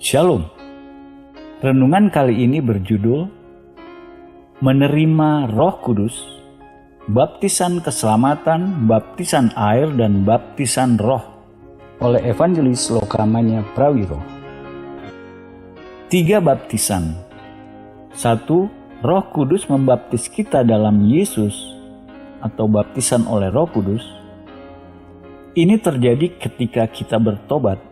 Shalom. Renungan kali ini berjudul Menerima Roh Kudus, Baptisan Keselamatan, Baptisan Air, dan Baptisan Roh oleh Evangelis Lokamanya Prawiro. 3 baptisan. 1. Roh Kudus membaptis kita dalam Yesus atau baptisan oleh Roh Kudus. Ini terjadi ketika kita bertobat,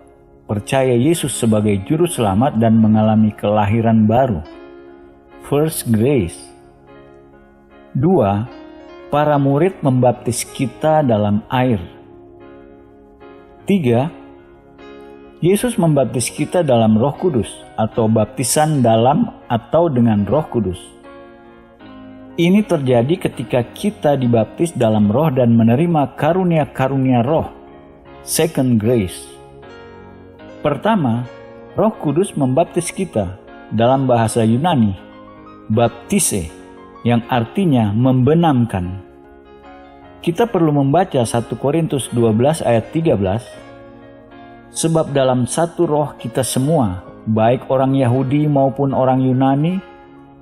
percaya Yesus sebagai juru selamat dan mengalami kelahiran baru. First grace. 2. Para murid membaptis kita dalam air. 3. Yesus membaptis kita dalam Roh Kudus atau baptisan dalam atau dengan Roh Kudus. Ini terjadi ketika kita dibaptis dalam Roh dan menerima karunia-karunia Roh. Second grace. Pertama, Roh Kudus membaptis kita, dalam bahasa Yunani, baptise, yang artinya membenamkan. Kita perlu membaca 1 Korintus 12 ayat 13, sebab dalam satu roh kita semua, baik orang Yahudi maupun orang Yunani,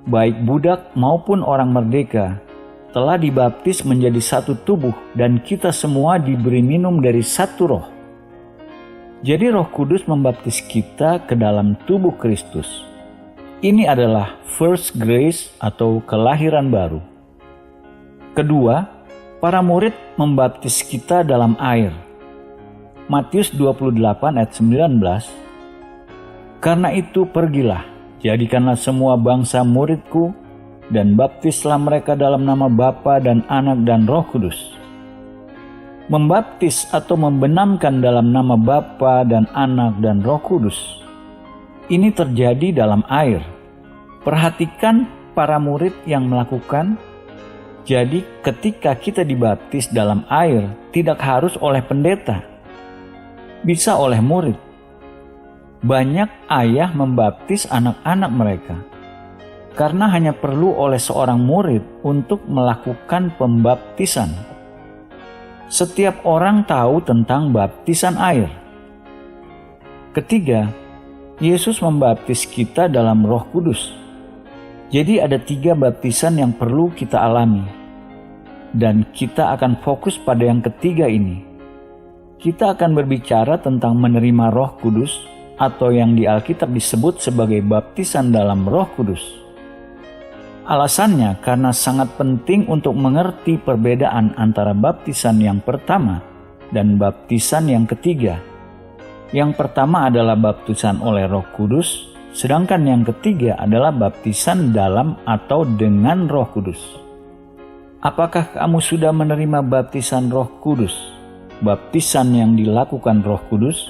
baik budak maupun orang merdeka, telah dibaptis menjadi satu tubuh dan kita semua diberi minum dari satu roh. Jadi Roh Kudus membaptis kita ke dalam tubuh Kristus. Ini adalah first grace atau kelahiran baru. Kedua, para murid membaptis kita dalam air. Matius 28 ayat 19. Karena itu pergilah, jadikanlah semua bangsa muridku, dan baptislah mereka dalam nama Bapa dan Anak dan Roh Kudus. Membaptis atau membenamkan dalam nama Bapa dan Anak dan Roh Kudus. Ini terjadi dalam air. Perhatikan para murid yang melakukan. Jadi ketika kita dibaptis dalam air, tidak harus oleh pendeta. Bisa oleh murid. Banyak ayah membaptis anak-anak mereka karena hanya perlu oleh seorang murid untuk melakukan pembaptisan. Setiap orang tahu tentang baptisan air. Ketiga, Yesus membaptis kita dalam Roh Kudus. Jadi ada 3 baptisan yang perlu kita alami. Dan kita akan fokus pada yang ketiga ini. Kita akan berbicara tentang menerima Roh Kudus atau yang di Alkitab disebut sebagai baptisan dalam Roh Kudus. Alasannya karena sangat penting untuk mengerti perbedaan antara baptisan yang pertama dan baptisan yang ketiga. Yang pertama adalah baptisan oleh Roh Kudus, sedangkan yang ketiga adalah baptisan dalam atau dengan Roh Kudus. Apakah kamu sudah menerima baptisan Roh Kudus? Baptisan yang dilakukan Roh Kudus?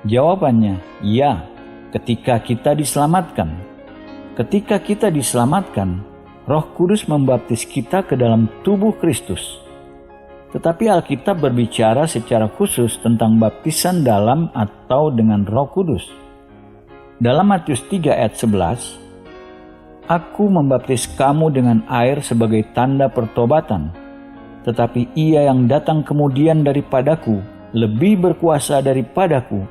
Jawabannya, ya, ketika kita diselamatkan. Ketika kita diselamatkan, Roh Kudus membaptis kita ke dalam tubuh Kristus. Tetapi Alkitab berbicara secara khusus tentang baptisan dalam atau dengan Roh Kudus. Dalam Matius 3 ayat 11, Aku membaptis kamu dengan air sebagai tanda pertobatan, tetapi Ia yang datang kemudian daripadaku lebih berkuasa daripadaku,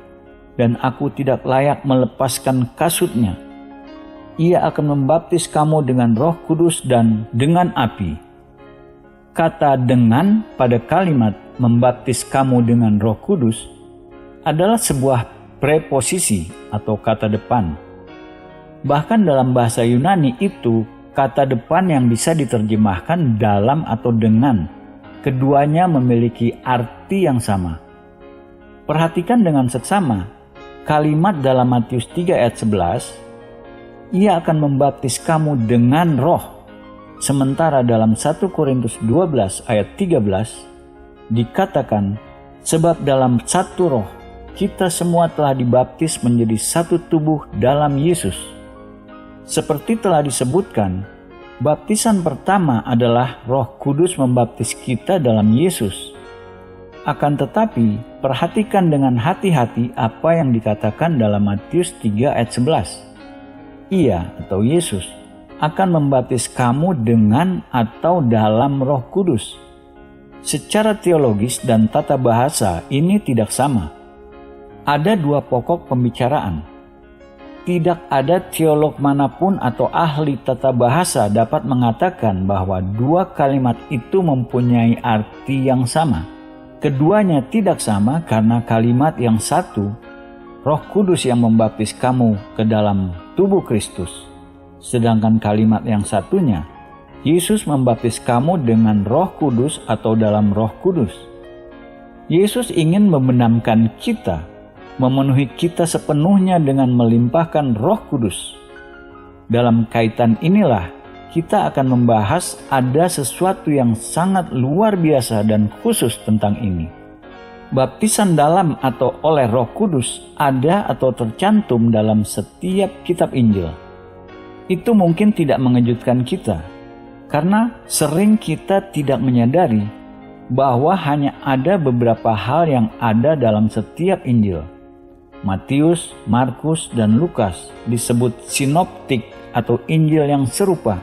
dan aku tidak layak melepaskan kasutnya. Ia akan membaptis kamu dengan Roh Kudus dan dengan api. Kata dengan pada kalimat membaptis kamu dengan Roh Kudus adalah sebuah preposisi atau kata depan. Bahkan dalam bahasa Yunani itu kata depan yang bisa diterjemahkan dalam atau dengan. Keduanya memiliki arti yang sama. Perhatikan dengan seksama kalimat dalam Matius 3 ayat 11, Ia akan membaptis kamu dengan roh. Sementara dalam 1 Korintus 12 ayat 13 dikatakan, sebab dalam satu roh kita semua telah dibaptis menjadi satu tubuh dalam Yesus. Seperti telah disebutkan, baptisan pertama adalah Roh Kudus membaptis kita dalam Yesus. Akan tetapi, perhatikan dengan hati-hati apa yang dikatakan dalam Matius 3 ayat 11. Ia atau Yesus akan membaptis kamu dengan atau dalam Roh Kudus. Secara teologis dan tata bahasa ini tidak sama. Ada 2 pokok pembicaraan. tidak ada teolog manapun atau ahli tata bahasa dapat mengatakan bahwa dua kalimat itu mempunyai arti yang sama. Keduanya tidak sama karena kalimat yang satu, Roh Kudus yang membaptis kamu ke dalam tubuh Kristus. Sedangkan kalimat yang satunya, Yesus membaptis kamu dengan Roh Kudus atau dalam Roh Kudus. Yesus ingin membenamkan kita, memenuhi kita sepenuhnya dengan melimpahkan Roh Kudus. Dalam kaitan inilah kita akan membahas ada sesuatu yang sangat luar biasa dan khusus tentang ini. Baptisan dalam atau oleh Roh Kudus ada atau tercantum dalam setiap kitab Injil. Itu mungkin tidak mengejutkan kita, karena sering kita tidak menyadari bahwa hanya ada beberapa hal yang ada dalam setiap Injil. Matius, Markus, dan Lukas disebut sinoptik atau Injil yang serupa.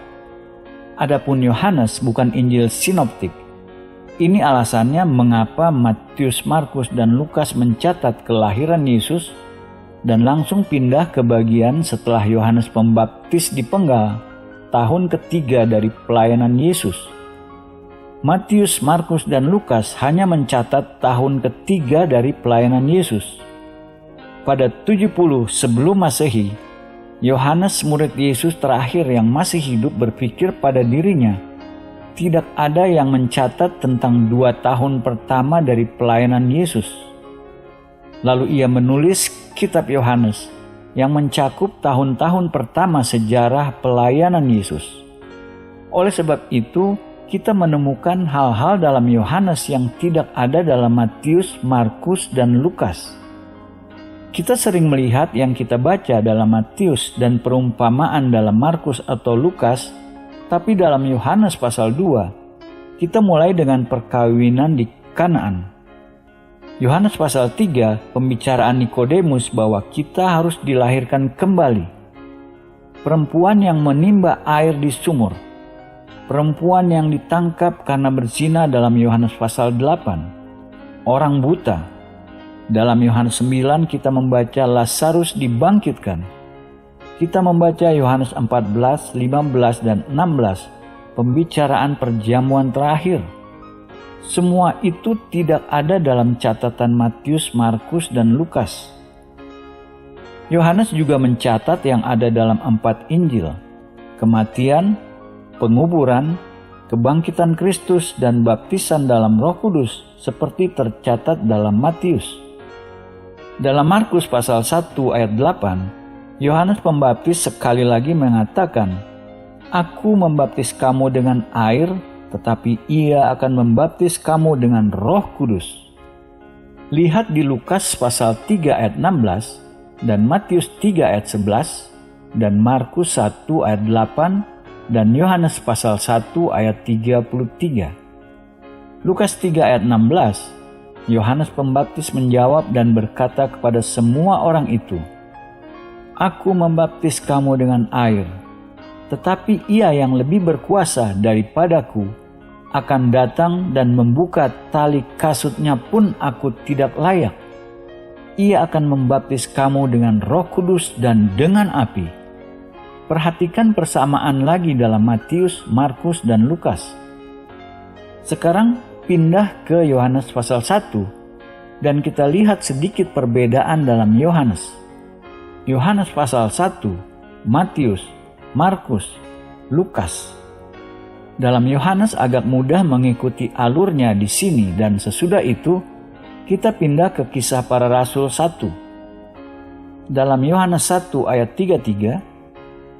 Adapun Yohanes bukan Injil sinoptik. Ini alasannya mengapa Matius, Markus, dan Lukas mencatat kelahiran Yesus dan langsung pindah ke bagian setelah Yohanes Pembaptis dipenggal, tahun ketiga dari pelayanan Yesus. Matius, Markus, dan Lukas hanya mencatat tahun ketiga dari pelayanan Yesus. Pada 70 sebelum Masehi, Yohanes murid Yesus terakhir yang masih hidup berpikir pada dirinya, tidak ada yang mencatat tentang 2 tahun pertama dari pelayanan Yesus. Lalu ia menulis kitab Yohanes yang mencakup tahun-tahun pertama sejarah pelayanan Yesus. Oleh sebab itu, kita menemukan hal-hal dalam Yohanes yang tidak ada dalam Matius, Markus, dan Lukas. Kita sering melihat yang kita baca dalam Matius dan perumpamaan dalam Markus atau Lukas, tapi dalam Yohanes pasal 2, kita mulai dengan perkawinan di Kanaan. Yohanes pasal 3, pembicaraan Nikodemus bahwa kita harus dilahirkan kembali. Perempuan yang menimba air di sumur. Perempuan yang ditangkap karena berzina dalam Yohanes pasal 8. Orang buta. Dalam Yohanes 9 kita membaca Lazarus dibangkitkan. Kita membaca Yohanes 14, 15, dan 16, pembicaraan perjamuan terakhir. Semua itu tidak ada dalam catatan Matius, Markus, dan Lukas. Yohanes juga mencatat yang ada dalam 4 Injil, kematian, penguburan, kebangkitan Kristus, dan baptisan dalam Roh Kudus seperti tercatat dalam Matius. Dalam Markus pasal 1 ayat 8, Yohanes Pembaptis sekali lagi mengatakan, "Aku membaptis kamu dengan air, tetapi ia akan membaptis kamu dengan Roh Kudus." Lihat di Lukas pasal 3 ayat 16 dan Matius 3 ayat 11 dan Markus 1 ayat 8 dan Yohanes pasal 1 ayat 33. Lukas 3 ayat 16, Yohanes Pembaptis menjawab dan berkata kepada semua orang itu, "Aku membaptis kamu dengan air, tetapi ia yang lebih berkuasa daripadaku akan datang dan membuka tali kasutnya pun aku tidak layak. Ia akan membaptis kamu dengan Roh Kudus dan dengan api." Perhatikan persamaan lagi dalam Matius, Markus, dan Lukas. Sekarang pindah ke Yohanes pasal 1 dan kita lihat sedikit perbedaan dalam Yohanes. Yohanes pasal 1, Matius, Markus, Lukas. Dalam Yohanes agak mudah mengikuti alurnya di sini dan sesudah itu kita pindah ke Kisah Para Rasul 1. Dalam Yohanes 1 ayat 33,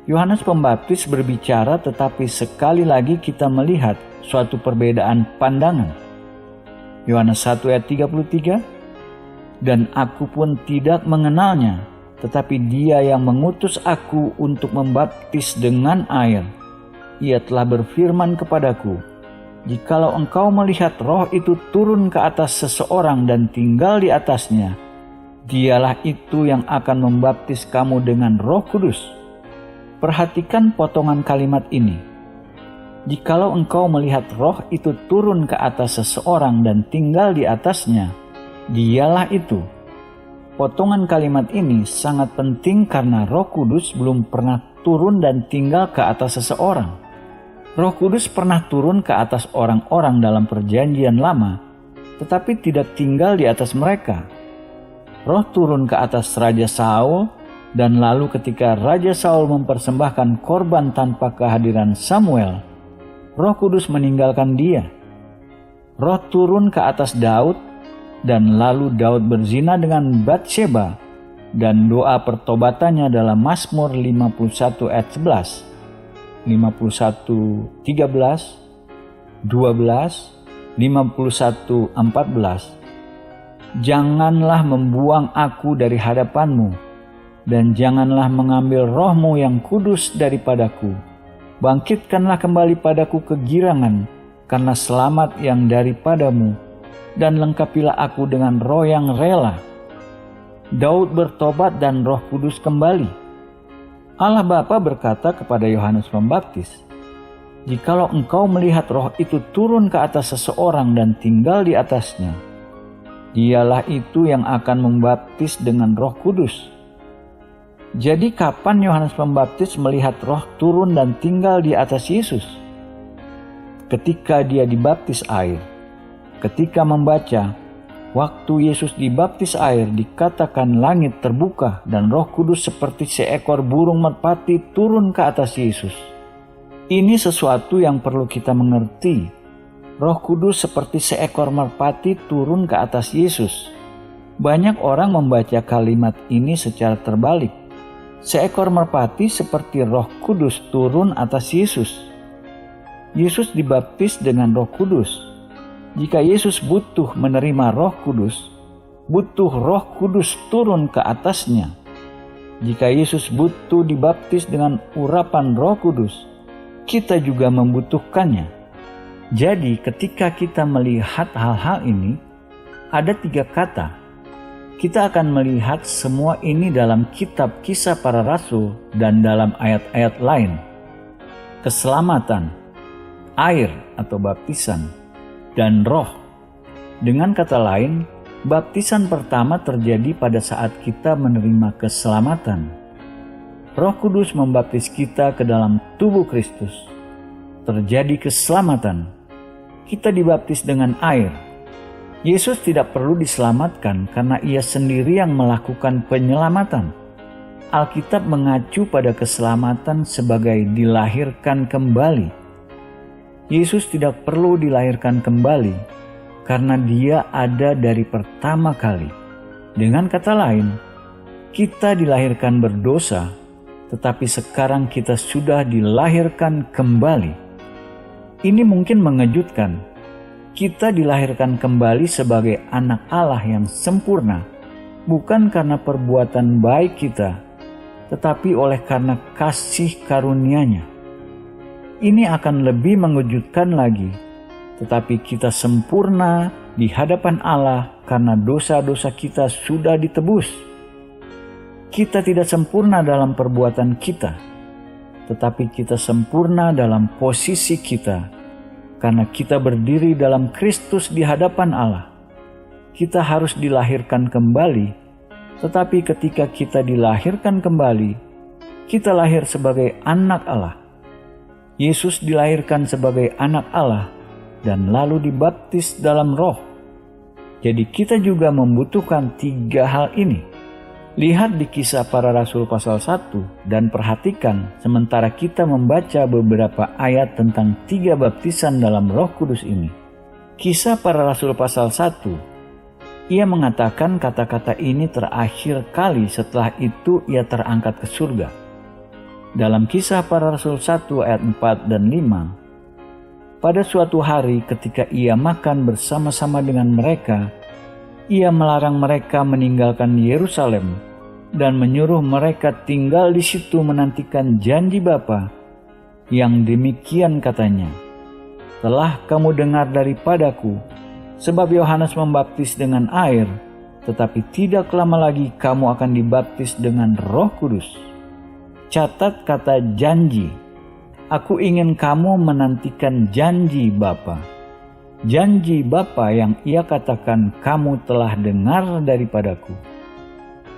Yohanes Pembaptis berbicara tetapi sekali lagi kita melihat suatu perbedaan pandangan. Yohanes 1 ayat 33, "Dan aku pun tidak mengenalnya, tetapi dia yang mengutus aku untuk membaptis dengan air. Ia telah berfirman kepadaku, jikalau engkau melihat roh itu turun ke atas seseorang dan tinggal di atasnya, dialah itu yang akan membaptis kamu dengan Roh Kudus." Perhatikan potongan kalimat ini. Jikalau engkau melihat roh itu turun ke atas seseorang dan tinggal di atasnya, dialah itu. Potongan kalimat ini sangat penting karena Roh Kudus belum pernah turun dan tinggal ke atas seseorang. Roh Kudus pernah turun ke atas orang-orang dalam Perjanjian Lama, tetapi tidak tinggal di atas mereka. Roh turun ke atas Raja Saul, dan lalu ketika Raja Saul mempersembahkan korban tanpa kehadiran Samuel, Roh Kudus meninggalkan dia. Roh turun ke atas Daud, dan lalu Daud berzina dengan Batsheba, dan doa pertobatannya dalam Mazmur 51 ayat 11. 51, 13, 12, 51, 14. Janganlah membuang aku dari hadapanmu, dan janganlah mengambil rohmu yang kudus daripadaku. Bangkitkanlah kembali padaku kegirangan, karena selamat yang daripadamu, dan lengkapilah aku dengan roh yang rela. Daud bertobat dan Roh Kudus kembali. Allah Bapa berkata kepada Yohanes Pembaptis, "Jikalau engkau melihat roh itu turun ke atas seseorang dan tinggal di atasnya, dialah itu yang akan membaptis dengan Roh Kudus." Jadi kapan Yohanes Pembaptis melihat roh turun dan tinggal di atas Yesus? Ketika dia dibaptis air. Ketika membaca, waktu Yesus dibaptis air dikatakan langit terbuka dan Roh Kudus seperti seekor burung merpati turun ke atas Yesus. Ini sesuatu yang perlu kita mengerti. Roh Kudus seperti seekor merpati turun ke atas Yesus. Banyak orang membaca kalimat ini secara terbalik. Seekor merpati seperti Roh Kudus turun atas Yesus. Yesus dibaptis dengan Roh Kudus. Jika Yesus butuh menerima Roh Kudus, butuh Roh Kudus turun ke atasnya. Jika Yesus butuh dibaptis dengan urapan Roh Kudus, kita juga membutuhkannya. Jadi ketika kita melihat hal-hal ini, ada 3 kata. Kita akan melihat semua ini dalam kitab Kisah Para Rasul dan dalam ayat-ayat lain. Keselamatan, air atau baptisan, dan roh. Dengan kata lain, baptisan pertama terjadi pada saat kita menerima keselamatan. Roh Kudus membaptis kita ke dalam tubuh Kristus. Terjadi keselamatan. Kita dibaptis dengan air. Yesus tidak perlu diselamatkan karena ia sendiri yang melakukan penyelamatan. Alkitab mengacu pada keselamatan sebagai dilahirkan kembali. Yesus tidak perlu dilahirkan kembali karena dia ada dari pertama kali. Dengan kata lain, kita dilahirkan berdosa, tetapi sekarang kita sudah dilahirkan kembali. Ini mungkin mengejutkan. Kita dilahirkan kembali sebagai anak Allah yang sempurna, bukan karena perbuatan baik kita, tetapi oleh karena kasih karunia-Nya. Ini akan lebih mengejutkan lagi, tetapi kita sempurna di hadapan Allah karena dosa-dosa kita sudah ditebus. Kita tidak sempurna dalam perbuatan kita, tetapi kita sempurna dalam posisi kita, karena kita berdiri dalam Kristus di hadapan Allah. Kita harus dilahirkan kembali, tetapi ketika kita dilahirkan kembali, kita lahir sebagai anak Allah. Yesus dilahirkan sebagai anak Allah dan lalu dibaptis dalam roh. Jadi kita juga membutuhkan 3 hal ini. Lihat di Kisah Para Rasul pasal 1 dan perhatikan sementara kita membaca beberapa ayat tentang 3 baptisan dalam Roh Kudus ini. Kisah Para Rasul pasal 1, ia mengatakan kata-kata ini terakhir kali, setelah itu ia terangkat ke surga. Dalam Kisah Para Rasul 1 ayat 4 dan 5, pada suatu hari ketika ia makan bersama-sama dengan mereka, ia melarang mereka meninggalkan Yerusalem dan menyuruh mereka tinggal di situ menantikan janji Bapa. Yang demikian katanya, "Telah kamu dengar daripadaku, sebab Yohanes membaptis dengan air, tetapi tidak lama lagi kamu akan dibaptis dengan Roh Kudus." Catat kata janji. Aku ingin kamu menantikan janji Bapa. Janji Bapa yang ia katakan kamu telah dengar daripadaku.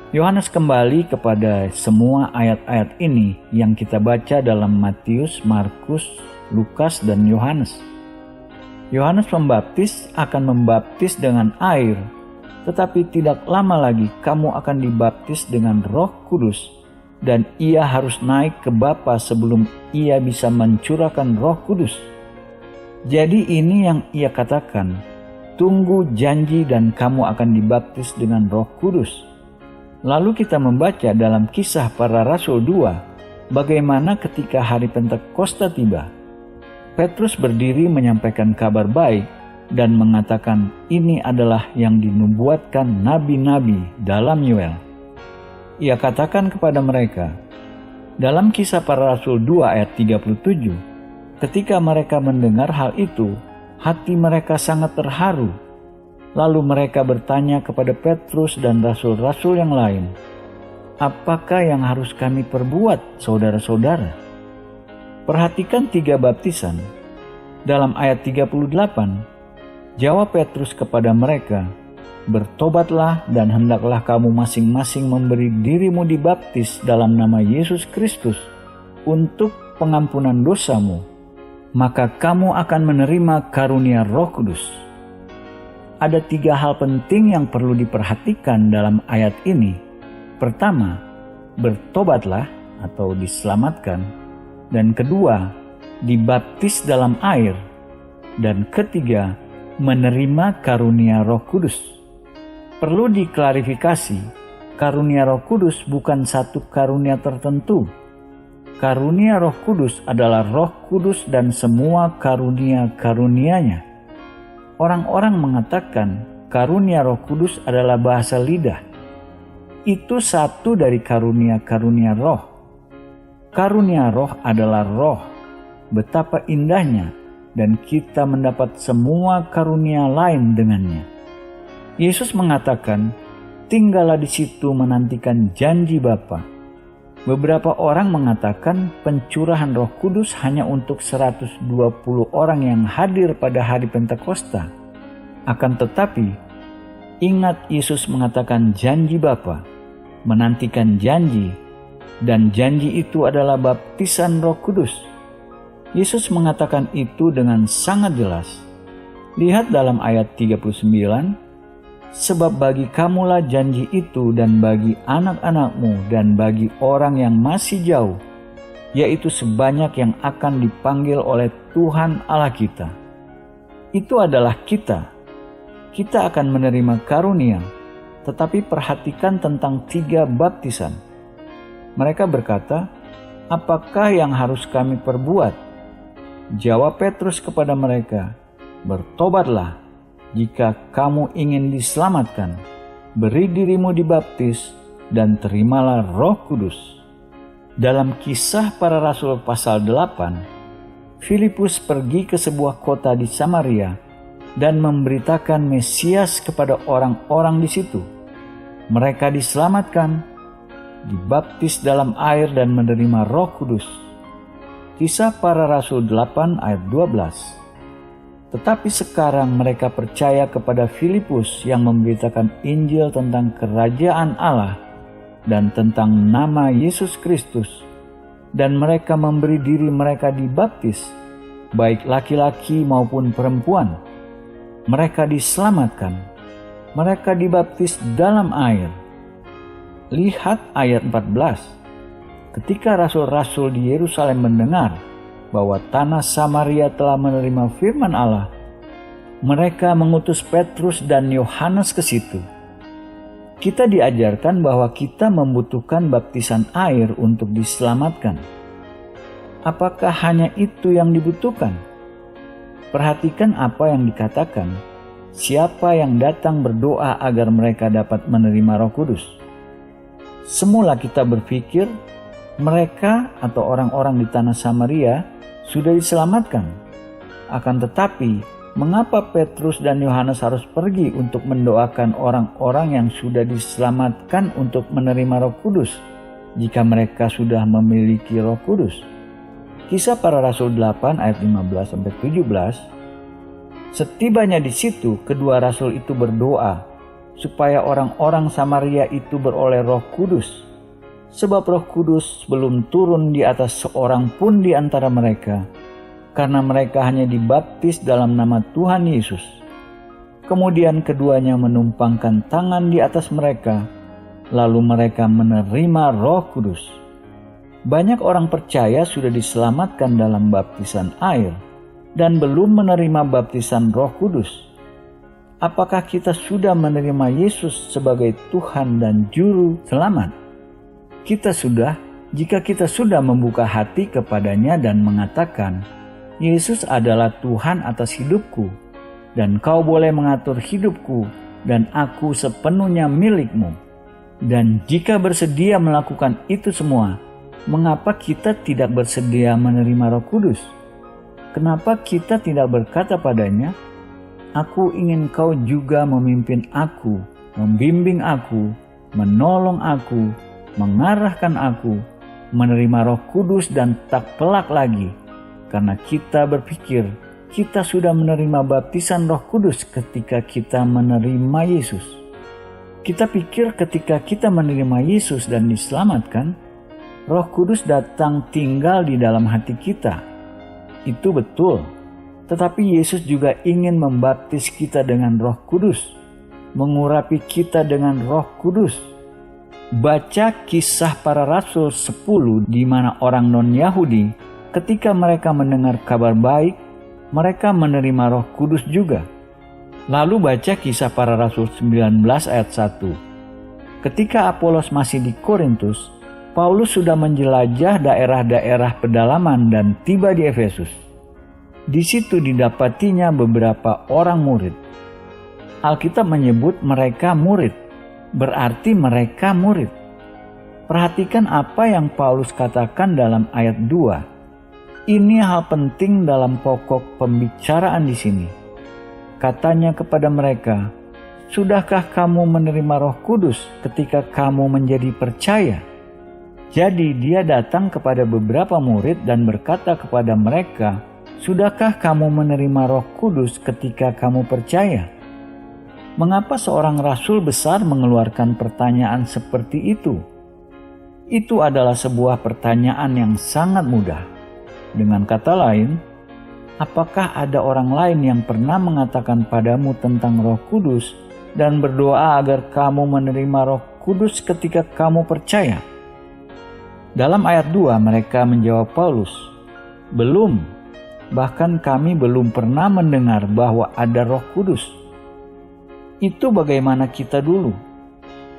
Yohanes kembali kepada semua ayat-ayat ini yang kita baca dalam Matius, Markus, Lukas, dan Yohanes. Yohanes Pembaptis akan membaptis dengan air, tetapi tidak lama lagi kamu akan dibaptis dengan Roh Kudus, dan ia harus naik ke Bapa sebelum ia bisa mencurahkan Roh Kudus. Jadi ini yang ia katakan, tunggu janji dan kamu akan dibaptis dengan Roh Kudus. Lalu kita membaca dalam Kisah Para Rasul 2, bagaimana ketika hari Pentakosta tiba, Petrus berdiri menyampaikan kabar baik dan mengatakan ini adalah yang dinubuatkan nabi-nabi dalam Yoel. Ia katakan kepada mereka, dalam Kisah Para Rasul 2 ayat 37, ketika mereka mendengar hal itu, hati mereka sangat terharu. Lalu mereka bertanya kepada Petrus dan rasul-rasul yang lain, apakah yang harus kami perbuat, saudara-saudara? Perhatikan 3 baptisan. Dalam ayat 38, jawab Petrus kepada mereka, bertobatlah dan hendaklah kamu masing-masing memberi dirimu dibaptis dalam nama Yesus Kristus untuk pengampunan dosamu, maka kamu akan menerima karunia Roh Kudus. Ada 3 hal penting yang perlu diperhatikan dalam ayat ini. Pertama, bertobatlah atau diselamatkan. Dan kedua, dibaptis dalam air. Dan ketiga, menerima karunia Roh Kudus. Perlu diklarifikasi, karunia Roh Kudus bukan satu karunia tertentu. Karunia Roh Kudus adalah Roh Kudus dan semua karunia-karunianya. Orang-orang mengatakan karunia Roh Kudus adalah bahasa lidah. Itu satu dari karunia-karunia roh. Karunia roh adalah roh. Betapa indahnya, dan kita mendapat semua karunia lain dengannya. Yesus mengatakan, tinggallah di situ menantikan janji Bapa. Beberapa orang mengatakan pencurahan Roh Kudus hanya untuk 120 orang yang hadir pada hari Pentakosta. Akan tetapi, ingat Yesus mengatakan janji Bapa, menantikan janji, dan janji itu adalah baptisan Roh Kudus. Yesus mengatakan itu dengan sangat jelas. Lihat dalam ayat 39, sebab bagi kamulah janji itu dan bagi anak-anakmu dan bagi orang yang masih jauh, yaitu sebanyak yang akan dipanggil oleh Tuhan Allah kita. Itu adalah kita. Kita akan menerima karunia, tetapi perhatikan tentang 3 baptisan. Mereka berkata, apakah yang harus kami perbuat? Jawab Petrus kepada mereka, bertobatlah. Jika kamu ingin diselamatkan, beri dirimu dibaptis dan terimalah Roh Kudus. Dalam Kisah Para Rasul pasal 8, Filipus pergi ke sebuah kota di Samaria dan memberitakan Mesias kepada orang-orang di situ. Mereka diselamatkan, dibaptis dalam air dan menerima Roh Kudus. Kisah Para Rasul 8 ayat 12. Tetapi sekarang mereka percaya kepada Filipus yang memberitakan Injil tentang kerajaan Allah dan tentang nama Yesus Kristus, dan mereka memberi diri mereka dibaptis, baik laki-laki maupun perempuan. Mereka diselamatkan, mereka dibaptis dalam air. Lihat ayat 14. Ketika rasul-rasul di Yerusalem mendengar bahwa tanah Samaria telah menerima firman Allah, mereka mengutus Petrus dan Yohanes ke situ. Kita diajarkan bahwa kita membutuhkan baptisan air untuk diselamatkan. Apakah hanya itu yang dibutuhkan? Perhatikan apa yang dikatakan, siapa yang datang berdoa agar mereka dapat menerima Roh Kudus. Semula kita berpikir mereka atau orang-orang di tanah Samaria sudah diselamatkan. Akan tetapi, mengapa Petrus dan Yohanes harus pergi untuk mendoakan orang-orang yang sudah diselamatkan untuk menerima Roh Kudus jika mereka sudah memiliki Roh Kudus? Kisah Para Rasul 8 ayat 15-17. Setibanya di situ, kedua rasul itu berdoa supaya orang-orang Samaria itu beroleh Roh Kudus, sebab Roh Kudus belum turun di atas seorang pun di antara mereka, karena mereka hanya dibaptis dalam nama Tuhan Yesus. Kemudian keduanya menumpangkan tangan di atas mereka, lalu mereka menerima Roh Kudus. Banyak orang percaya sudah diselamatkan dalam baptisan air dan belum menerima baptisan Roh Kudus. Apakah kita sudah menerima Yesus sebagai Tuhan dan Juru Selamat? Kita sudah, jika kita sudah membuka hati kepadanya dan mengatakan, Yesus adalah Tuhan atas hidupku, dan kau boleh mengatur hidupku, dan aku sepenuhnya milikmu. Dan jika bersedia melakukan itu semua, mengapa kita tidak bersedia menerima Roh Kudus? Kenapa kita tidak berkata padanya, Aku ingin kau juga memimpin aku, membimbing aku, menolong aku, mengarahkan aku, menerima Roh Kudus dan tak pelak lagi, karena kita berpikir kita sudah menerima baptisan Roh Kudus ketika kita menerima Yesus. Kita pikir ketika kita menerima Yesus dan diselamatkan, Roh Kudus datang tinggal di dalam hati kita. Itu betul. Tetapi Yesus juga ingin membaptis kita dengan Roh Kudus, mengurapi kita dengan Roh Kudus. Baca Kisah Para Rasul 10 di mana orang non-Yahudi ketika mereka mendengar kabar baik, mereka menerima Roh Kudus juga. Lalu baca Kisah Para Rasul 19 ayat 1. Ketika Apolos masih di Korintus, Paulus sudah menjelajah daerah-daerah pedalaman dan tiba di Efesus. Di situ didapatinya beberapa orang murid. Alkitab menyebut mereka murid, berarti mereka murid. Perhatikan apa yang Paulus katakan dalam ayat 2. Ini hal penting dalam pokok pembicaraan di sini. Katanya kepada mereka, "Sudahkah kamu menerima Roh Kudus ketika kamu menjadi percaya?" Jadi dia datang kepada beberapa murid dan berkata kepada mereka, "Sudahkah kamu menerima Roh Kudus ketika kamu percaya?" Mengapa seorang rasul besar mengeluarkan pertanyaan seperti itu? Itu adalah sebuah pertanyaan yang sangat mudah. Dengan kata lain, apakah ada orang lain yang pernah mengatakan padamu tentang Roh Kudus dan berdoa agar kamu menerima Roh Kudus ketika kamu percaya? Dalam ayat 2 mereka menjawab Paulus, "Belum. Bahkan kami belum pernah mendengar bahwa ada Roh Kudus." Itu bagaimana kita dulu.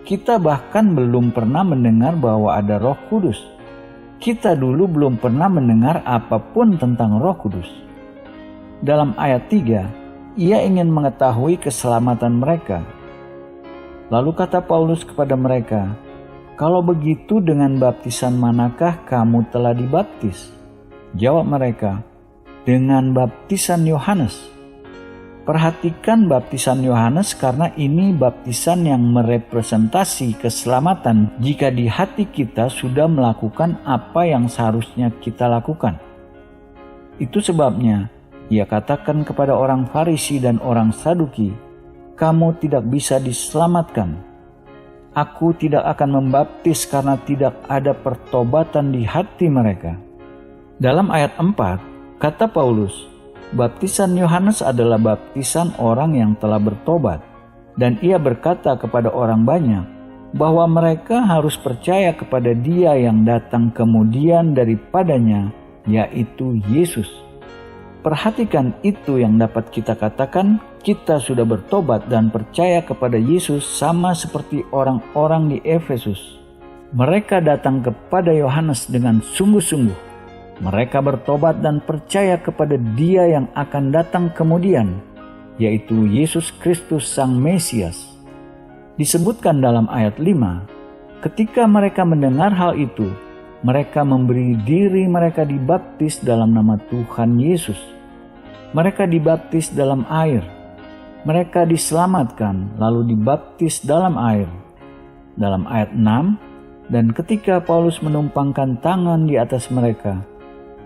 Kita bahkan belum pernah mendengar bahwa ada Roh Kudus. Kita dulu belum pernah mendengar apapun tentang Roh Kudus. Dalam ayat 3, ia ingin mengetahui keselamatan mereka. Lalu kata Paulus kepada mereka, "Kalau begitu dengan baptisan manakah kamu telah dibaptis?" Jawab mereka, "Dengan baptisan Yohanes." Perhatikan baptisan Yohanes karena ini baptisan yang merepresentasi keselamatan jika di hati kita sudah melakukan apa yang seharusnya kita lakukan. Itu sebabnya ia katakan kepada orang Farisi dan orang Saduki, "Kamu tidak bisa diselamatkan. Aku tidak akan membaptis karena tidak ada pertobatan di hati mereka." Dalam ayat 4, kata Paulus, baptisan Yohanes adalah baptisan orang yang telah bertobat, dan ia berkata kepada orang banyak bahwa mereka harus percaya kepada Dia yang datang kemudian daripadanya, yaitu Yesus. Perhatikan itu yang dapat kita katakan, kita sudah bertobat dan percaya kepada Yesus sama seperti orang-orang di Efesus. Mereka datang kepada Yohanes dengan sungguh-sungguh. Mereka bertobat dan percaya kepada Dia yang akan datang kemudian, yaitu Yesus Kristus Sang Mesias. Disebutkan dalam ayat 5, ketika mereka mendengar hal itu, mereka memberi diri mereka dibaptis dalam nama Tuhan Yesus. Mereka dibaptis dalam air. Mereka diselamatkan lalu dibaptis dalam air. Dalam ayat 6, dan ketika Paulus menumpangkan tangan di atas mereka,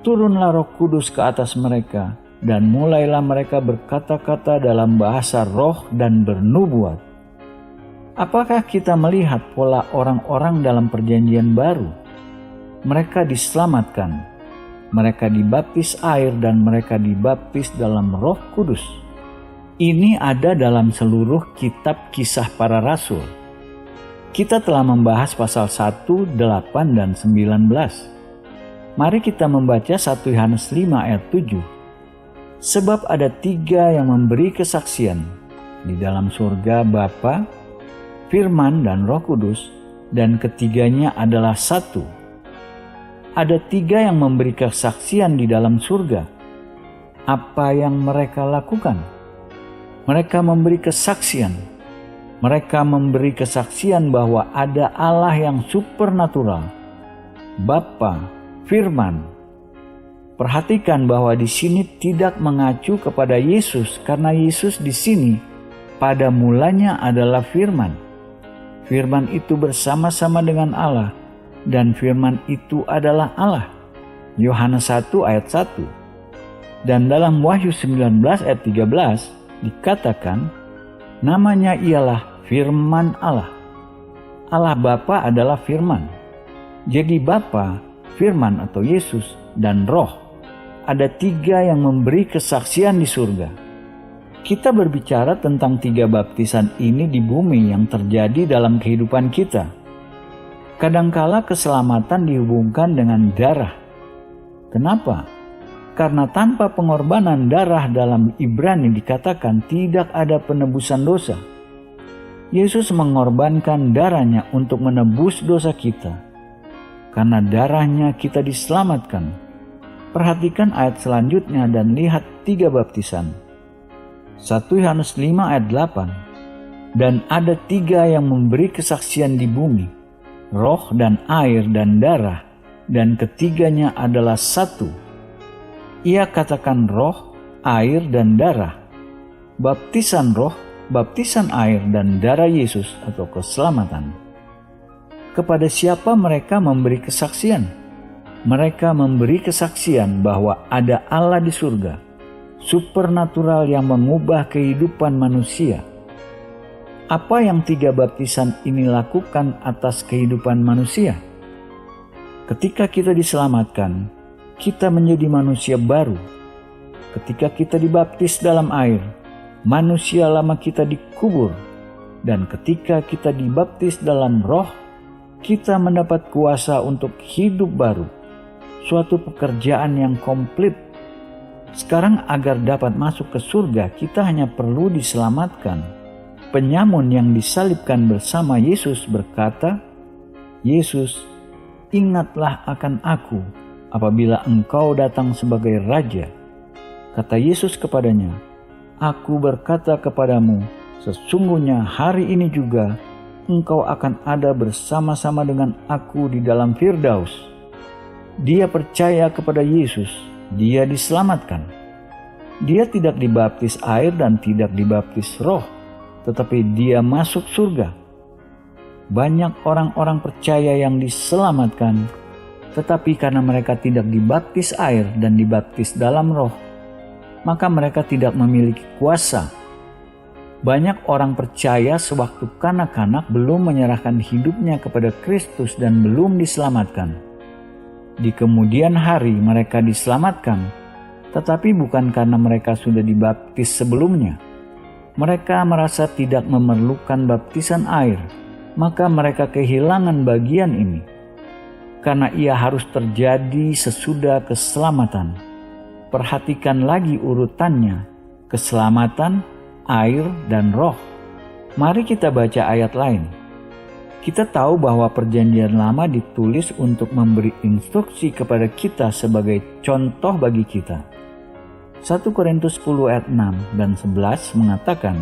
turunlah Roh Kudus ke atas mereka, dan mulailah mereka berkata-kata dalam bahasa roh dan bernubuat. Apakah kita melihat pola orang-orang dalam perjanjian baru? Mereka diselamatkan, mereka dibaptis air dan mereka dibaptis dalam Roh Kudus. Ini ada dalam seluruh kitab Kisah Para Rasul. Kita telah membahas pasal 1, 8, dan 19. Mari kita membaca 1 Yohanes 5 ayat 7. Sebab ada 3 yang memberi kesaksian di dalam surga, Bapa, Firman, dan Roh Kudus, dan ketiganya adalah satu. Ada 3 yang memberi kesaksian di dalam surga. Apa yang mereka lakukan? Mereka memberi kesaksian. Mereka memberi kesaksian bahwa ada Allah yang supernatural, Bapa, Firman. Perhatikan bahwa di sini tidak mengacu kepada Yesus, karena Yesus di sini pada mulanya adalah Firman. Firman itu bersama-sama dengan Allah, dan Firman itu adalah Allah. Yohanes 1 ayat 1. Dan dalam Wahyu 19 ayat 13 dikatakan, namanya ialah Firman Allah. Allah Bapa adalah Firman. Jadi Bapa, Firman atau Yesus, dan Roh, ada 3 yang memberi kesaksian di surga. Kita berbicara tentang 3 baptisan ini di bumi yang terjadi dalam kehidupan kita. Kadangkala keselamatan dihubungkan dengan darah. Kenapa? Karena tanpa pengorbanan darah dalam Ibrani dikatakan tidak ada penebusan dosa. Yesus mengorbankan darahnya untuk menebus dosa kita. Karena darahnya kita diselamatkan. Perhatikan ayat selanjutnya dan lihat 3 baptisan. 1 Yohanes 5 ayat 8. Dan ada 3 yang memberi kesaksian di bumi, roh dan air dan darah, dan ketiganya adalah satu. Ia katakan roh, air, dan darah. Baptisan roh, baptisan air, dan darah Yesus atau keselamatan. Kepada siapa mereka memberi kesaksian? Mereka memberi kesaksian bahwa ada Allah di surga, supernatural yang mengubah kehidupan manusia. Apa yang 3 baptisan ini lakukan atas kehidupan manusia? Ketika kita diselamatkan, kita menjadi manusia baru. Ketika kita dibaptis dalam air, manusia lama kita dikubur. Dan ketika kita dibaptis dalam Roh, kita mendapat kuasa untuk hidup baru. Suatu pekerjaan yang komplit. Sekarang agar dapat masuk ke surga, kita hanya perlu diselamatkan. Penyamun yang disalibkan bersama Yesus berkata, Yesus, ingatlah akan aku apabila engkau datang sebagai Raja. Kata Yesus kepadanya, aku berkata kepadamu, sesungguhnya hari ini juga engkau akan ada bersama-sama dengan aku di dalam Firdaus. Dia percaya kepada Yesus, dia diselamatkan. Dia tidak dibaptis air dan tidak dibaptis roh, tetapi dia masuk surga. Banyak orang-orang percaya yang diselamatkan, tetapi karena mereka tidak dibaptis air dan dibaptis dalam roh, maka mereka tidak memiliki kuasa. Banyak orang percaya sewaktu kanak-kanak belum menyerahkan hidupnya kepada Kristus dan belum diselamatkan. Di kemudian hari mereka diselamatkan, tetapi bukan karena mereka sudah dibaptis sebelumnya. Mereka merasa tidak memerlukan baptisan air, maka mereka kehilangan bagian ini. Karena ia harus terjadi sesudah keselamatan. Perhatikan lagi urutannya, keselamatan, air, dan roh. Mari kita baca ayat lain. Kita tahu bahwa perjanjian lama ditulis untuk memberi instruksi kepada kita sebagai contoh bagi kita. 1 Korintus 10 ayat 6 dan 11 mengatakan,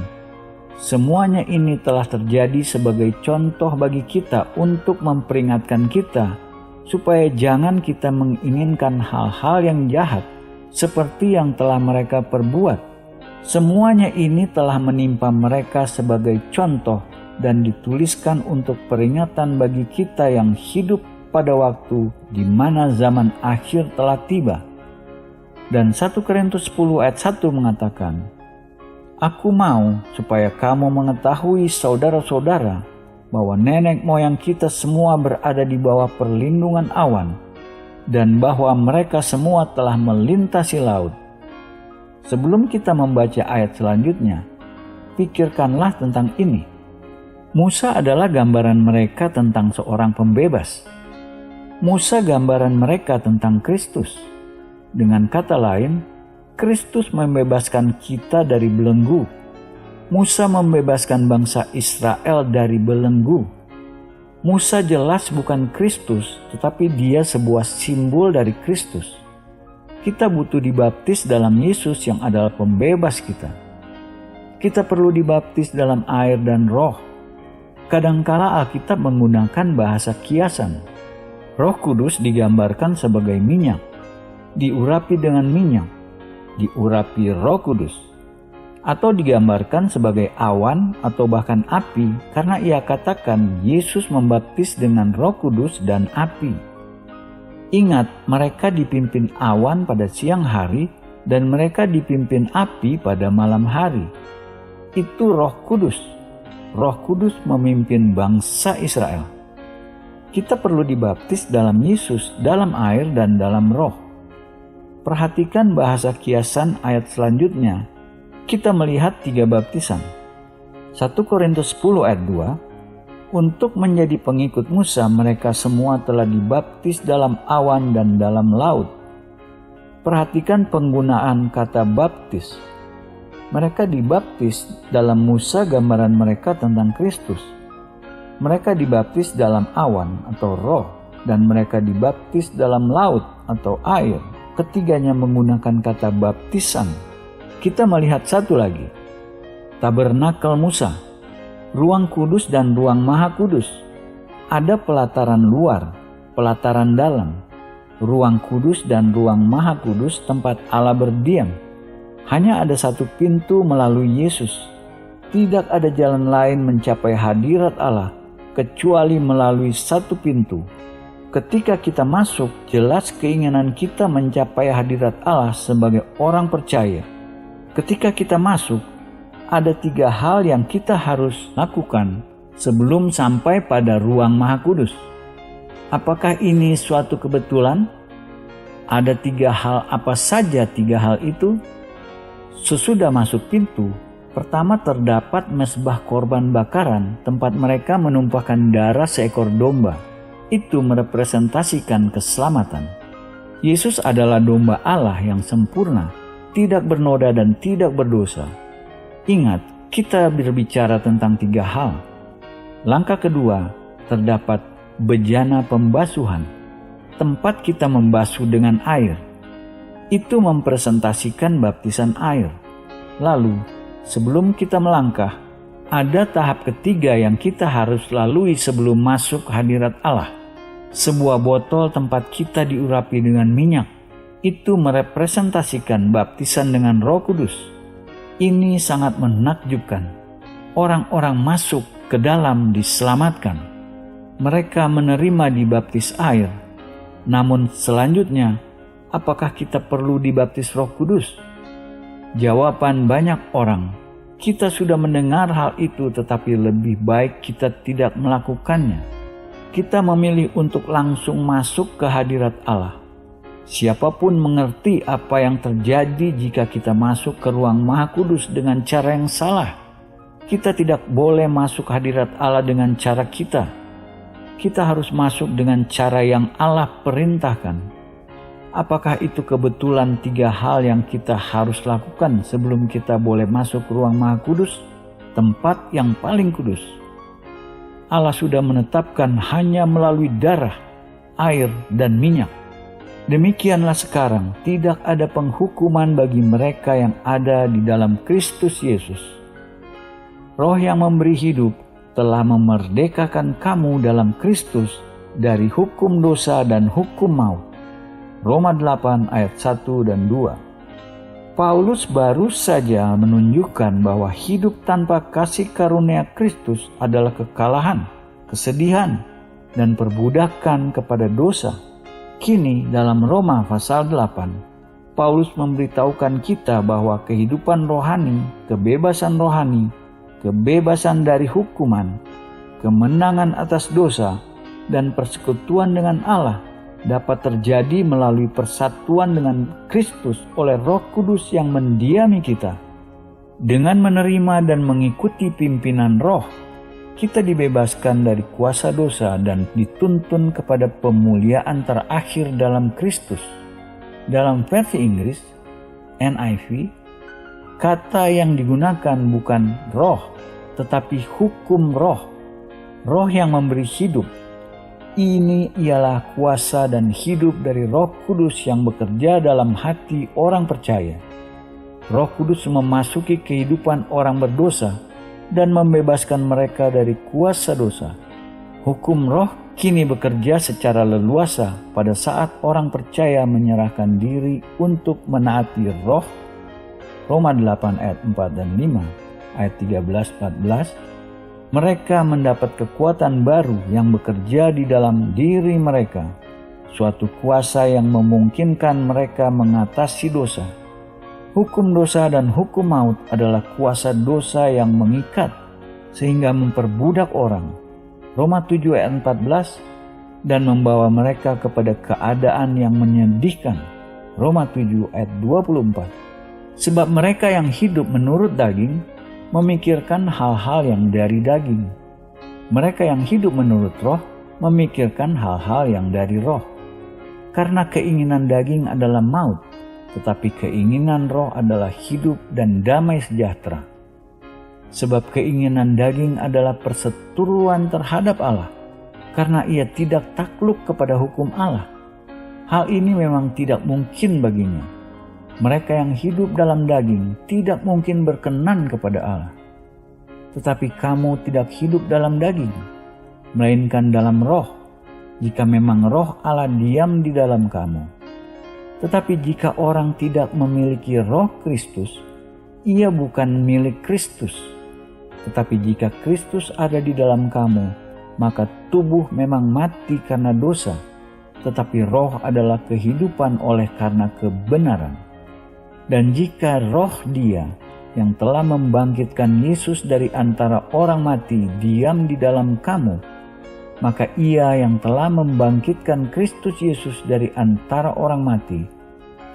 semuanya ini telah terjadi sebagai contoh bagi kita untuk memperingatkan kita, supaya jangan kita menginginkan hal-hal yang jahat seperti yang telah mereka perbuat. Semuanya ini telah menimpa mereka sebagai contoh dan dituliskan untuk peringatan bagi kita yang hidup pada waktu di mana zaman akhir telah tiba. Dan 1 Korintus 10 ayat 1 mengatakan, Aku mau supaya kamu mengetahui saudara-saudara bahwa nenek moyang kita semua berada di bawah perlindungan awan dan bahwa mereka semua telah melintasi laut. Sebelum kita membaca ayat selanjutnya, pikirkanlah tentang ini. Musa adalah gambaran mereka tentang seorang pembebas. Musa gambaran mereka tentang Kristus. Dengan kata lain, Kristus membebaskan kita dari belenggu. Musa membebaskan bangsa Israel dari belenggu. Musa jelas bukan Kristus, tetapi dia sebuah simbol dari Kristus. Kita butuh dibaptis dalam Yesus yang adalah pembebas kita. Kita perlu dibaptis dalam air dan Roh. Kadangkala Alkitab menggunakan bahasa kiasan. Roh Kudus digambarkan sebagai minyak, diurapi dengan minyak, diurapi Roh Kudus, atau digambarkan sebagai awan atau bahkan api, karena ia katakan Yesus membaptis dengan Roh Kudus dan api. Ingat, mereka dipimpin awan pada siang hari dan mereka dipimpin api pada malam hari. Itu Roh Kudus. Roh Kudus memimpin bangsa Israel. Kita perlu dibaptis dalam Yesus, dalam air dan dalam Roh. Perhatikan bahasa kiasan ayat selanjutnya. Kita melihat 3 baptisan. 1 Korintus 10 ayat 2, untuk menjadi pengikut Musa mereka semua telah dibaptis dalam awan dan dalam laut. Perhatikan penggunaan kata baptis. Mereka dibaptis dalam Musa, gambaran mereka tentang Kristus. Mereka dibaptis dalam awan atau Roh, dan mereka dibaptis dalam laut atau air. Ketiganya menggunakan kata baptisan. Kita melihat satu lagi. Tabernakel Musa, ruang kudus dan ruang maha kudus. Ada pelataran luar, pelataran dalam, ruang kudus dan ruang maha kudus tempat Allah berdiam. Hanya ada satu pintu melalui Yesus. Tidak ada jalan lain mencapai hadirat Allah kecuali melalui satu pintu. Ketika kita masuk, jelas keinginan kita mencapai hadirat Allah sebagai orang percaya. Ketika kita masuk, ada 3 hal yang kita harus lakukan sebelum sampai pada ruang Maha Kudus. Apakah ini suatu kebetulan? Ada 3 hal, apa saja 3 hal itu? Sesudah masuk pintu, pertama terdapat mezbah korban bakaran, tempat mereka menumpahkan darah seekor domba. Itu merepresentasikan keselamatan. Yesus adalah domba Allah yang sempurna, tidak bernoda dan tidak berdosa. Ingat, kita berbicara tentang 3 hal. Langkah kedua, terdapat bejana pembasuhan, tempat kita membasuh dengan air. Itu mempresentasikan baptisan air. Lalu, sebelum kita melangkah, ada tahap ketiga yang kita harus lalui sebelum masuk hadirat Allah. Sebuah botol tempat kita diurapi dengan minyak. Itu merepresentasikan baptisan dengan Roh Kudus. Ini sangat menakjubkan. Orang-orang masuk ke dalam diselamatkan. Mereka menerima dibaptis air. Namun selanjutnya, apakah kita perlu dibaptis Roh Kudus? Jawaban banyak orang, kita sudah mendengar hal itu tetapi lebih baik kita tidak melakukannya. Kita memilih untuk langsung masuk ke hadirat Allah. Siapapun mengerti apa yang terjadi jika kita masuk ke ruang Maha Kudus dengan cara yang salah. Kita tidak boleh masuk hadirat Allah dengan cara kita. Kita harus masuk dengan cara yang Allah perintahkan. Apakah itu kebetulan 3 hal yang kita harus lakukan sebelum kita boleh masuk ke ruang Maha Kudus, tempat yang paling kudus? Allah sudah menetapkan hanya melalui darah, air, dan minyak. Demikianlah sekarang tidak ada penghukuman bagi mereka yang ada di dalam Kristus Yesus. Roh yang memberi hidup telah memerdekakan kamu dalam Kristus dari hukum dosa dan hukum maut. Roma 8 ayat 1 dan 2. Paulus baru saja menunjukkan bahwa hidup tanpa kasih karunia Kristus adalah kekalahan, kesedihan, dan perbudakan kepada dosa. Kini dalam Roma pasal 8, Paulus memberitahukan kita bahwa kehidupan rohani, kebebasan dari hukuman, kemenangan atas dosa, dan persekutuan dengan Allah dapat terjadi melalui persatuan dengan Kristus oleh Roh Kudus yang mendiami kita. Dengan menerima dan mengikuti pimpinan Roh, kita dibebaskan dari kuasa dosa dan dituntun kepada pemuliaan terakhir dalam Kristus. Dalam versi Inggris, NIV, kata yang digunakan bukan roh, tetapi hukum roh, roh yang memberi hidup. Ini ialah kuasa dan hidup dari Roh Kudus yang bekerja dalam hati orang percaya. Roh Kudus memasuki kehidupan orang berdosa dan membebaskan mereka dari kuasa dosa. Hukum roh kini bekerja secara leluasa pada saat orang percaya menyerahkan diri untuk menaati roh. Roma 8 ayat 4 dan 5, ayat 13-14. Mereka mendapat kekuatan baru yang bekerja di dalam diri mereka, suatu kuasa yang memungkinkan mereka mengatasi dosa. Hukum dosa dan hukum maut adalah kuasa dosa yang mengikat sehingga memperbudak orang. Roma 7 ayat 14, dan membawa mereka kepada keadaan yang menyedihkan. Roma 7 ayat 24. Sebab mereka yang hidup menurut daging memikirkan hal-hal yang dari daging. Mereka yang hidup menurut roh memikirkan hal-hal yang dari roh. Karena keinginan daging adalah maut, tetapi keinginan roh adalah hidup dan damai sejahtera. Sebab keinginan daging adalah perseteruan terhadap Allah, karena ia tidak takluk kepada hukum Allah. Hal ini memang tidak mungkin baginya. Mereka yang hidup dalam daging tidak mungkin berkenan kepada Allah. Tetapi kamu tidak hidup dalam daging, melainkan dalam roh, jika memang roh Allah diam di dalam kamu. Tetapi jika orang tidak memiliki roh Kristus, ia bukan milik Kristus. Tetapi jika Kristus ada di dalam kamu, maka tubuh memang mati karena dosa, tetapi roh adalah kehidupan oleh karena kebenaran. Dan jika roh Dia yang telah membangkitkan Yesus dari antara orang mati diam di dalam kamu, maka Ia yang telah membangkitkan Kristus Yesus dari antara orang mati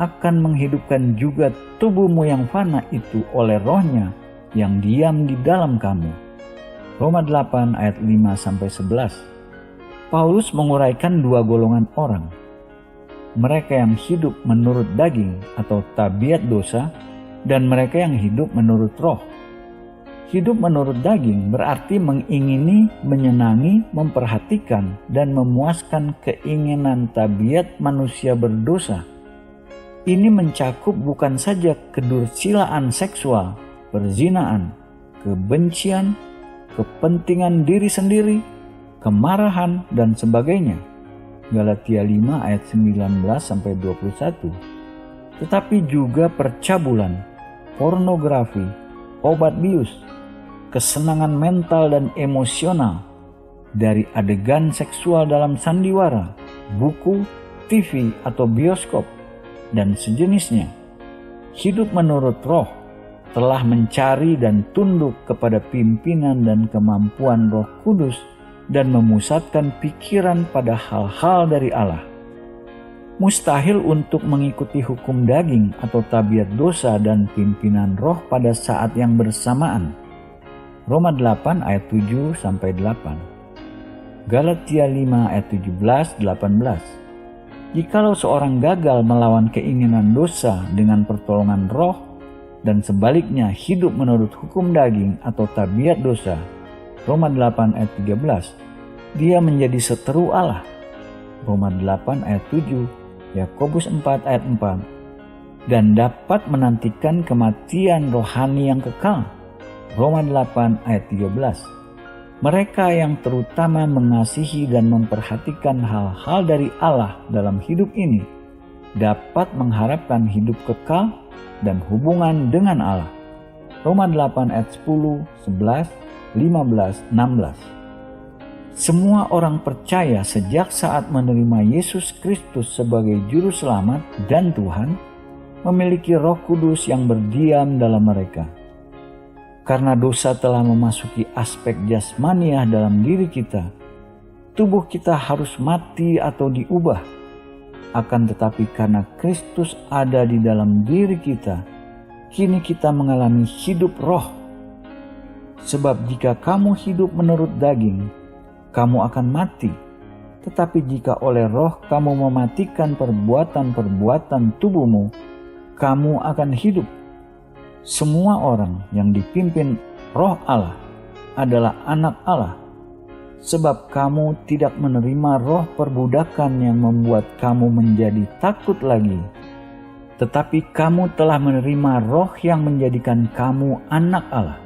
akan menghidupkan juga tubuhmu yang fana itu oleh Roh-Nya yang diam di dalam kamu. Roma 8 ayat 5-11. Paulus menguraikan dua golongan orang. Mereka yang hidup menurut daging atau tabiat dosa, dan mereka yang hidup menurut roh. Hidup menurut daging berarti mengingini, menyenangi, memperhatikan, dan memuaskan keinginan tabiat manusia berdosa. Ini mencakup bukan saja kedursilaan seksual, perzinaan, kebencian, kepentingan diri sendiri, kemarahan, dan sebagainya. Galatia 5 ayat 19-21. Tetapi juga percabulan, pornografi, obat bius, kesenangan mental dan emosional, dari adegan seksual dalam sandiwara, buku, TV atau bioskop, dan sejenisnya. Hidup menurut roh telah mencari dan tunduk kepada pimpinan dan kemampuan Roh Kudus dan memusatkan pikiran pada hal-hal dari Allah. Mustahil untuk mengikuti hukum daging atau tabiat dosa dan pimpinan roh pada saat yang bersamaan. Roma 8 ayat 7-8. Galatia 5 ayat 17-18. Jikalau seorang gagal melawan keinginan dosa dengan pertolongan roh, dan sebaliknya hidup menurut hukum daging atau tabiat dosa, Roma 8 ayat 13, dia menjadi seteru Allah. Roma 8 ayat 7, Yakobus 4 ayat 4, dan dapat menantikan kematian rohani yang kekal. Roma 8 ayat 13. Mereka yang terutama mengasihi dan memperhatikan hal-hal dari Allah dalam hidup ini dapat mengharapkan hidup kekal dan hubungan dengan Allah. Roma 8 ayat 10, 11, 15, 16. Semua orang percaya sejak saat menerima Yesus Kristus sebagai Juru Selamat dan Tuhan memiliki Roh Kudus yang berdiam dalam mereka. Karena dosa telah memasuki aspek jasmaniah dalam diri kita, tubuh kita harus mati atau diubah. Akan tetapi karena Kristus ada di dalam diri kita, kini kita mengalami hidup roh. Sebab jika kamu hidup menurut daging, kamu akan mati. Tetapi jika oleh roh kamu mematikan perbuatan-perbuatan tubuhmu, kamu akan hidup. Semua orang yang dipimpin Roh Allah adalah anak Allah. Sebab kamu tidak menerima roh perbudakan yang membuat kamu menjadi takut lagi. Tetapi kamu telah menerima roh yang menjadikan kamu anak Allah.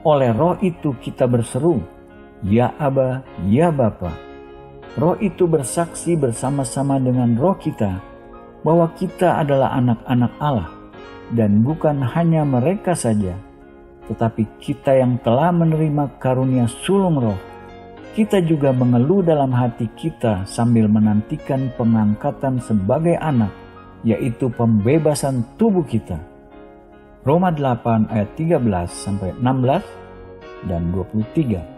Oleh roh itu kita berseru, "Ya Aba, ya Bapa." Roh itu bersaksi bersama-sama dengan roh kita bahwa kita adalah anak-anak Allah. Dan bukan hanya mereka saja, tetapi kita yang telah menerima karunia sulung roh, kita juga mengeluh dalam hati kita sambil menantikan pengangkatan sebagai anak, yaitu pembebasan tubuh kita. Roma 8 ayat 13-16 dan 23.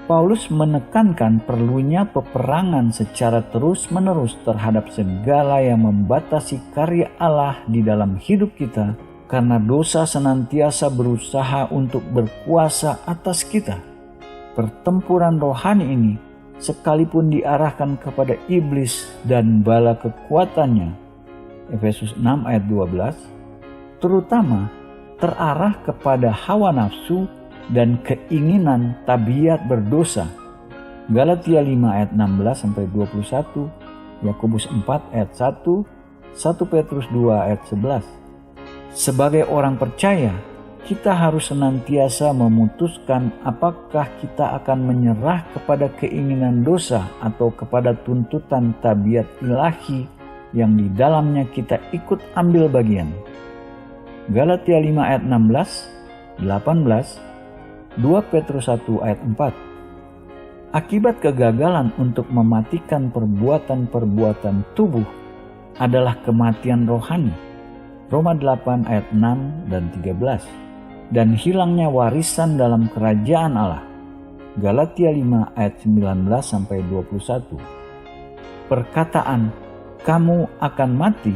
Paulus menekankan perlunya peperangan secara terus-menerus terhadap segala yang membatasi karya Allah di dalam hidup kita, karena dosa senantiasa berusaha untuk berkuasa atas kita. Pertempuran rohani ini, sekalipun diarahkan kepada iblis dan bala kekuatannya, Efesus 6 ayat 12, terutama terarah kepada hawa nafsu dan keinginan tabiat berdosa. Galatia 5 ayat 16-21, Yakobus 4 ayat 1, 1 Petrus 2 ayat 11. Sebagai orang percaya, kita harus senantiasa memutuskan apakah kita akan menyerah kepada keinginan dosa atau kepada tuntutan tabiat ilahi yang di dalamnya kita ikut ambil bagian. Galatia 5 ayat 16, 18, 2 Petrus 1 ayat 4. Akibat kegagalan untuk mematikan perbuatan-perbuatan tubuh adalah kematian rohani. Roma 8 ayat 6 dan 13. Dan hilangnya warisan dalam kerajaan Allah. Galatia 5 ayat 19-21. Perkataan "kamu akan mati"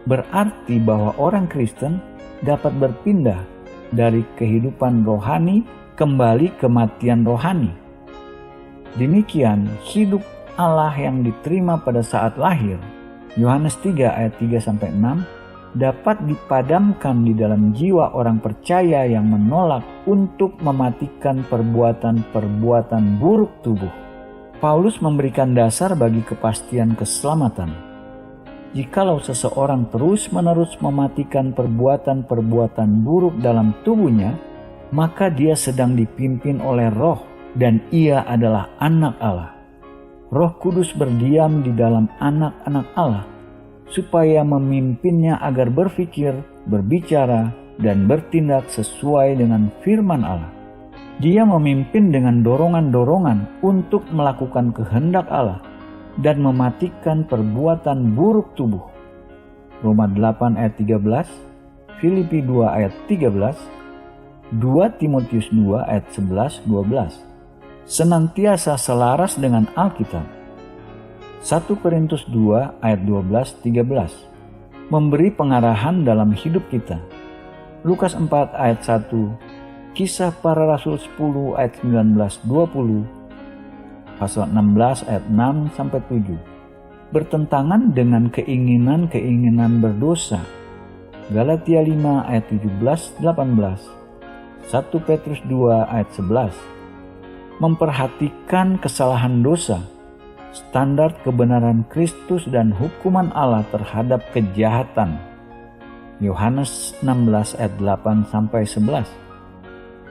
berarti bahwa orang Kristen dapat berpindah dari kehidupan rohani kembali ke kematian rohani. Demikian hidup Allah yang diterima pada saat lahir, Yohanes 3 ayat 3-6, dapat dipadamkan di dalam jiwa orang percaya yang menolak untuk mematikan perbuatan-perbuatan buruk tubuh. Paulus memberikan dasar bagi kepastian keselamatan. Jikalau seseorang terus-menerus mematikan perbuatan-perbuatan buruk dalam tubuhnya, maka dia sedang dipimpin oleh roh dan ia adalah anak Allah. Roh Kudus berdiam di dalam anak-anak Allah, supaya memimpinnya agar berpikir, berbicara, dan bertindak sesuai dengan firman Allah. Dia memimpin dengan dorongan-dorongan untuk melakukan kehendak Allah dan mematikan perbuatan buruk tubuh. Roma 8 ayat 13, Filipi 2 ayat 13, 2 Timotius 2 ayat 11-12. Senantiasa selaras dengan Alkitab. 1 Korintus 2 ayat 12-13. Memberi pengarahan dalam hidup kita. Lukas 4 ayat 1, Kisah Para Rasul 10 ayat 19-20, pasal 16 ayat 6-7. Bertentangan dengan keinginan-keinginan berdosa. Galatia 5 ayat 17-18. 1 Petrus 2 ayat 11. Memperhatikan kesalahan dosa, standar kebenaran Kristus dan hukuman Allah terhadap kejahatan. Yohanes 16 ayat 8-11.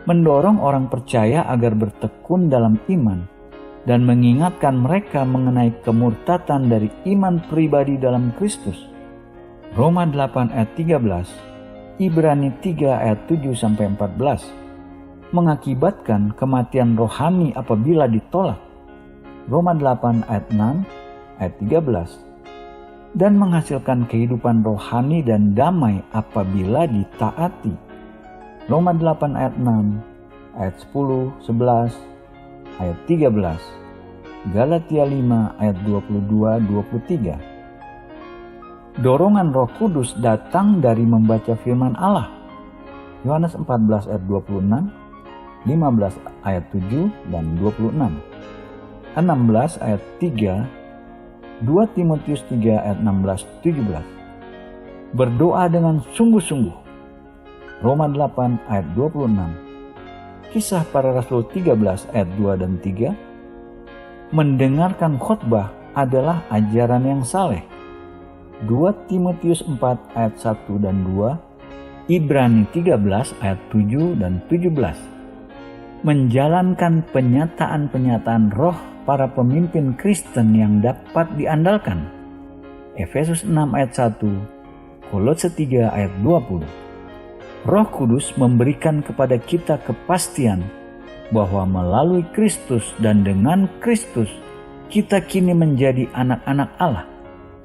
Mendorong orang percaya agar bertekun dalam iman dan mengingatkan mereka mengenai kemurtatan dari iman pribadi dalam Kristus. Roma 8 ayat 13, Ibrani 3 ayat 7-14. Mengakibatkan kematian rohani apabila ditolak. Roma 8 ayat 6 ayat 13. dan menghasilkan kehidupan rohani dan damai apabila ditaati. Roma 8 ayat 6, ayat 10, 11, ayat 13, Galatia 5 ayat 22, 23. Dorongan Roh Kudus datang dari membaca firman Allah. Yohanes 14 ayat 26, 15 ayat 7 dan 26. 16 ayat 3, 2 Timotius 3 ayat 16-17. Berdoa dengan sungguh-sungguh. Roma 8 ayat 26. Kisah Para Rasul 13 ayat 2 dan 3. Mendengarkan khotbah adalah ajaran yang saleh. 2 Timotius 4 ayat 1 dan 2. Ibrani 13 ayat 7 dan 17. Menjalankan penyataan-penyataan roh para pemimpin Kristen yang dapat diandalkan. Efesus 6 ayat 1, Kolose 3 ayat 20. Roh Kudus memberikan kepada kita kepastian bahwa melalui Kristus dan dengan Kristus kita kini menjadi anak-anak Allah.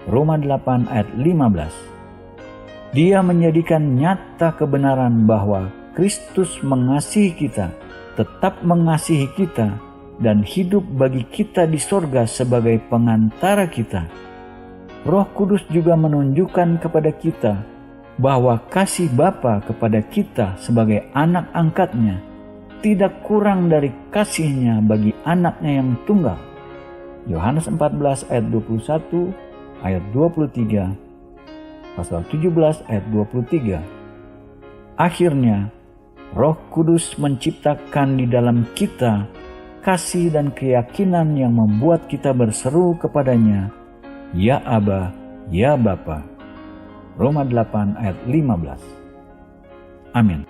Roma 8 ayat 15. Dia menjadikan nyata kebenaran bahwa Kristus mengasihi kita, tetap mengasihi kita, dan hidup bagi kita di sorga sebagai pengantara kita. Roh Kudus juga menunjukkan kepada kita bahwa kasih Bapa kepada kita sebagai anak angkatnya tidak kurang dari kasihnya bagi anaknya yang tunggal. Yohanes 14 ayat 21, ayat 23, pasal 17 ayat 23. Akhirnya, Roh Kudus menciptakan di dalam kita kasih dan keyakinan yang membuat kita berseru kepadanya, Ya Aba, Ya Bapa. Roma 8 ayat 15. Amin.